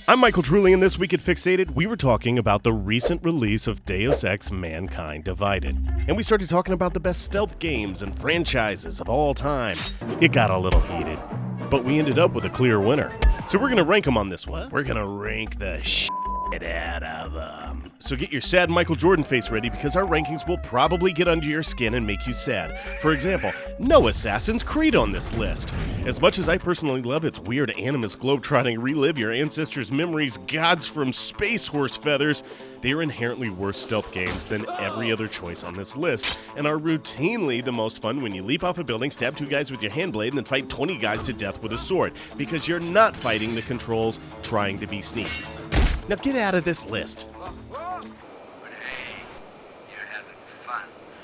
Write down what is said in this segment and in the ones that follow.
I'm Michael Trulli, and this week at Fxated, we were talking about the recent release of Deus Ex Mankind Divided. And we started talking about the best stealth games and franchises of all time. It got a little heated, but we ended up with a clear winner. So we're gonna rank them on this one. We're gonna rank the shit out of them. So get your sad Michael Jordan face ready, because our rankings will probably get under your skin and make you sad. For example, no Assassin's Creed on this list. As much as I personally love its weird animus globetrotting relive your ancestors' memories, gods from space horse feathers, they are inherently worse stealth games than every other choice on this list, and are routinely the most fun when you leap off a building, stab 2 guys with your hand blade, and then fight 20 guys to death with a sword, because you're not fighting the controls trying to be sneaky. Now get out of this list.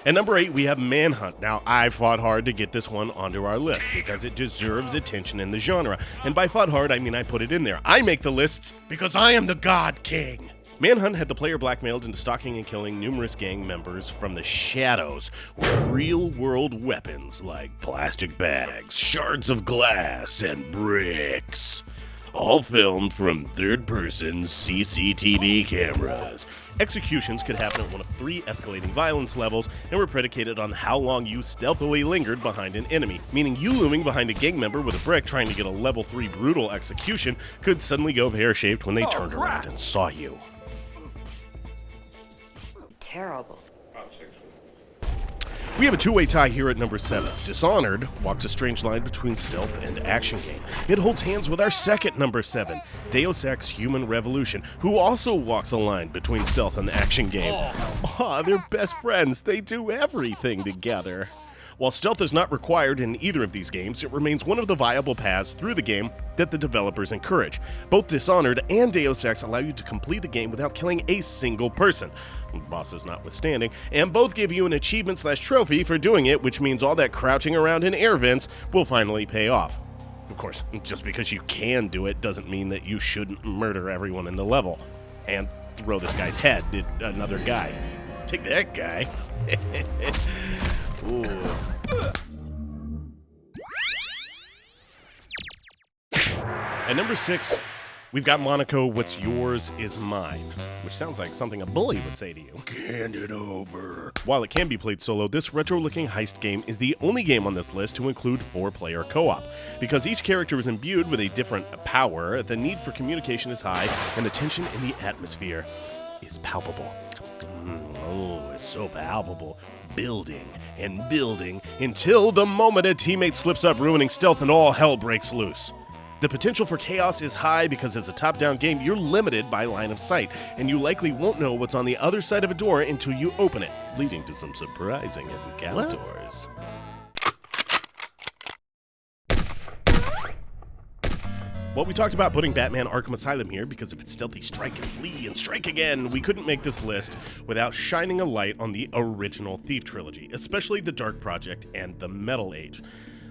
At number 8, we have Manhunt. Now, I fought hard to get this one onto our list because it deserves attention in the genre. And by fought hard, I mean I put it in there. I make the lists because I am the God King. Manhunt had the player blackmailed into stalking and killing numerous gang members from the shadows with real-world weapons like plastic bags, shards of glass, and bricks. All filmed from third-person CCTV cameras. Executions could happen at one of 3 escalating violence levels and were predicated on how long you stealthily lingered behind an enemy, meaning you looming behind a gang member with a brick trying to get a level 3 brutal execution could suddenly go pear-shaped when they turned around and saw you. Terrible. We have a 2-way tie here at number 7. Dishonored walks a strange line between stealth and action game. It holds hands with our second number 7, Deus Ex Human Revolution, who also walks a line between stealth and action game. They're best friends. They do everything together. While stealth is not required in either of these games, it remains one of the viable paths through the game that the developers encourage. Both Dishonored and Deus Ex allow you to complete the game without killing a single person, bosses notwithstanding, and both give you an achievement/trophy for doing it, which means all that crouching around in air vents will finally pay off. Of course, just because you can do it doesn't mean that you shouldn't murder everyone in the level and throw this guy's head at another guy. Take that guy. Ooh. At number 6, we've got Monaco, What's Yours Is Mine, which sounds like something a bully would say to you. Hand it over. While it can be played solo, this retro-looking heist game is the only game on this list to include 4-player co-op. Because each character is imbued with a different power, the need for communication is high, and the tension in the atmosphere is palpable. It's so palpable. Building and building until the moment a teammate slips up, ruining stealth, and all hell breaks loose. The potential for chaos is high because as a top-down game, you're limited by line of sight, and you likely won't know what's on the other side of a door until you open it, leading to some surprising encounters. Well, we talked about putting Batman Arkham Asylum here because of its stealthy strike and flee and strike again. We couldn't make this list without shining a light on the original Thief trilogy, especially the Dark Project and the Metal Age.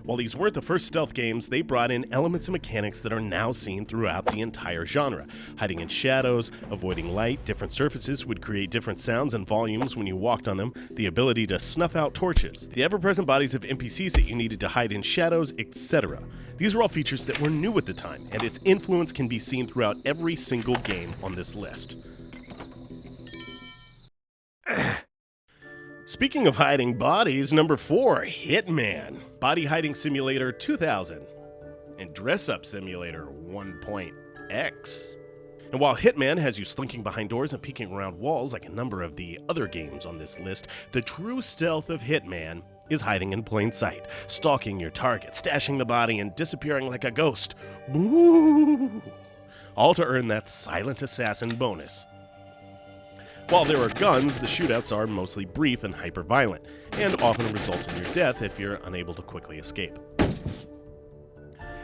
While these weren't the first stealth games, they brought in elements and mechanics that are now seen throughout the entire genre. Hiding in shadows, avoiding light, different surfaces would create different sounds and volumes when you walked on them, the ability to snuff out torches, the ever-present bodies of NPCs that you needed to hide in shadows, etc. These were all features that were new at the time, and its influence can be seen throughout every single game on this list. Speaking of hiding bodies, number 4, Hitman, Body Hiding Simulator 2000, and Dress Up Simulator 1.x. And while Hitman has you slinking behind doors and peeking around walls like a number of the other games on this list, the true stealth of Hitman is hiding in plain sight, stalking your target, stashing the body, and disappearing like a ghost. Boo! All to earn that silent assassin bonus. While there are guns, the shootouts are mostly brief and hyper-violent, and often result in your death if you're unable to quickly escape.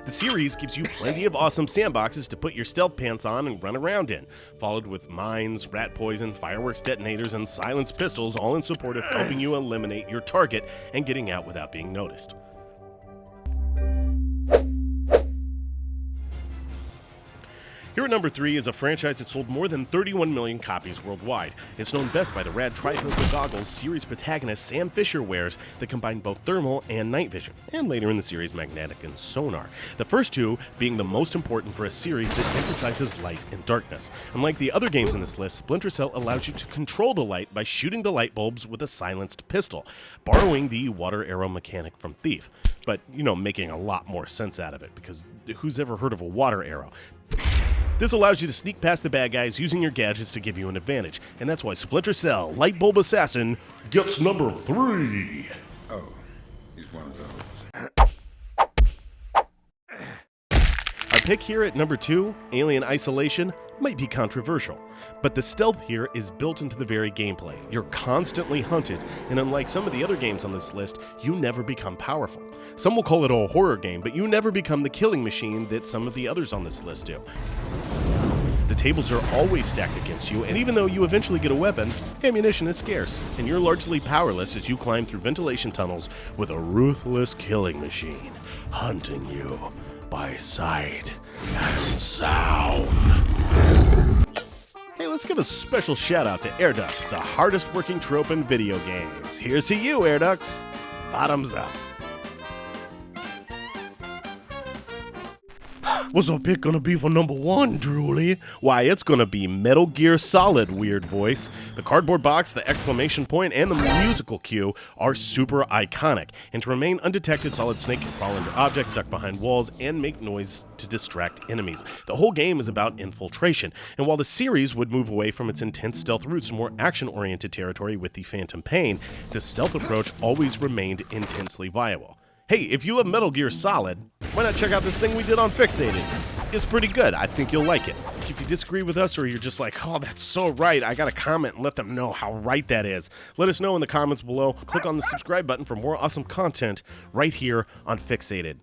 The series gives you plenty of awesome sandboxes to put your stealth pants on and run around in, followed with mines, rat poison, fireworks detonators, and silenced pistols, all in support of helping you eliminate your target and getting out without being noticed. Here at number 3 is a franchise that sold more than 31 million copies worldwide. It's known best by the rad trifocal goggles series protagonist Sam Fisher wears that combine both thermal and night vision, and later in the series magnetic and sonar. The first two being the most important for a series that emphasizes light and darkness. Unlike the other games in this list, Splinter Cell allows you to control the light by shooting the light bulbs with a silenced pistol, borrowing the water arrow mechanic from Thief. But, making a lot more sense out of it, because who's ever heard of a water arrow? This allows you to sneak past the bad guys using your gadgets to give you an advantage, and that's why Splinter Cell Light Bulb Assassin gets number 3. Oh, he's one of those. Our pick here at number 2, Alien Isolation, might be controversial, but the stealth here is built into the very gameplay. You're constantly hunted, and unlike some of the other games on this list, you never become powerful. Some will call it a horror game, but you never become the killing machine that some of the others on this list do. The tables are always stacked against you, and even though you eventually get a weapon, ammunition is scarce, and you're largely powerless as you climb through ventilation tunnels with a ruthless killing machine, hunting you by sight and sound. Hey, let's give a special shout out to Air Ducts, the hardest working trope in video games. Here's to you, Air Ducts. Bottoms up. What's our pick gonna be for number 1, Drooly? Why, it's gonna be Metal Gear Solid, weird voice. The cardboard box, the exclamation point, and the musical cue are super iconic. And to remain undetected, Solid Snake can crawl under objects, duck behind walls, and make noise to distract enemies. The whole game is about infiltration. And while the series would move away from its intense stealth roots to more action-oriented territory with the Phantom Pain, the stealth approach always remained intensely viable. Hey, if you love Metal Gear Solid, why not check out this thing we did on Fxated? It's pretty good. I think you'll like it. If you disagree with us or you're just like, oh, that's so right, I gotta comment and let them know how right that is. Let us know in the comments below. Click on the subscribe button for more awesome content right here on Fxated.